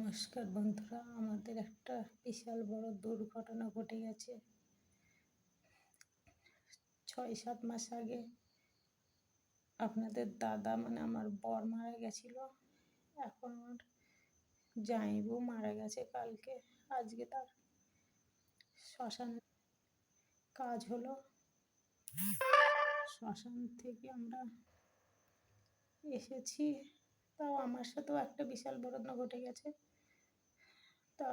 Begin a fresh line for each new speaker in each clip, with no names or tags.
নমস্কার বন্ধুরা, আমাদের একটা বিশাল বড় দুর্ঘটনা ঘটে গেছে। ৬-৭ মাস আগে আপনাদের দাদা মানে আমার বর মারা গেছিল। এখন আমার জামাইবু মারা গেছে কালকে। আজকে তার শ্মশানে কাজ হলো। শ্মশান থেকে আমরা এসেছি, তাও আমার সাথেও একটা বিশাল বড় ঘটনা ঘটে গেছে। তা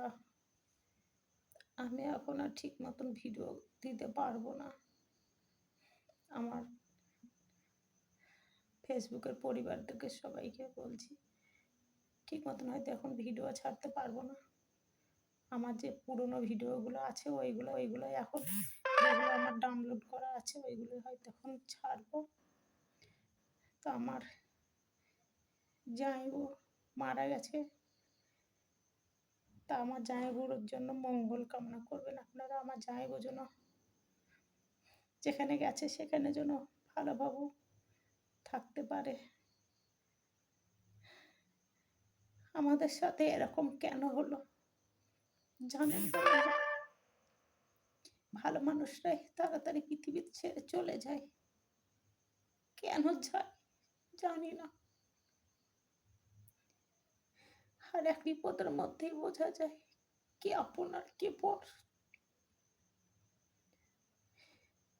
আমি এখন আর ঠিক মতন ভিডিও দিতে পারবো না। আমার ফেসবুকের পরিবারদেরকে সবাইকে বলছি, ঠিক মতন হয়তো এখন ভিডিও ছাড়তে পারবো না। আমার যে পুরনো ভিডিওগুলো আছে ওইগুলো এখন যেগুলো আমার ডাউনলোড করা আছে ওইগুলো হয়তো এখন ছাড়বো। তো আমার জামাইবু মারা গেছে, তা আমার জামাইবুর জন্য মঙ্গল কামনা করবেন আপনারা। আমার জামাইবু যেন যেখানে গেছে সেখানে যেন ভালোভাবে থাকতে পারে। আমাদের সাথে এরকম কেন হলো জানেন? ভালো মানুষরাই তাড়াতাড়ি পৃথিবী ছেড়ে চলে যায়, কেন যায় জানি না। আর এক বিপদের মধ্যেই বোঝা যায় কে আপন আর কে পর।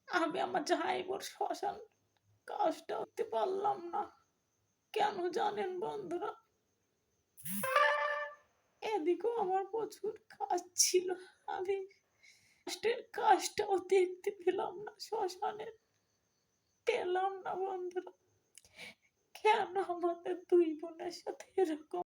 আমি আমার জামাইবুর শ্মশান কাজটা করতে পারলাম না, কেন জানেন বন্ধুরা? এদিকেও আমার প্রচুর কাজ ছিল, আমি কাজটাও দেখতে পেলাম না, শ্মশানের পেলাম না বন্ধুরা। কেন আমাদের দুই বোনের সাথে এরকম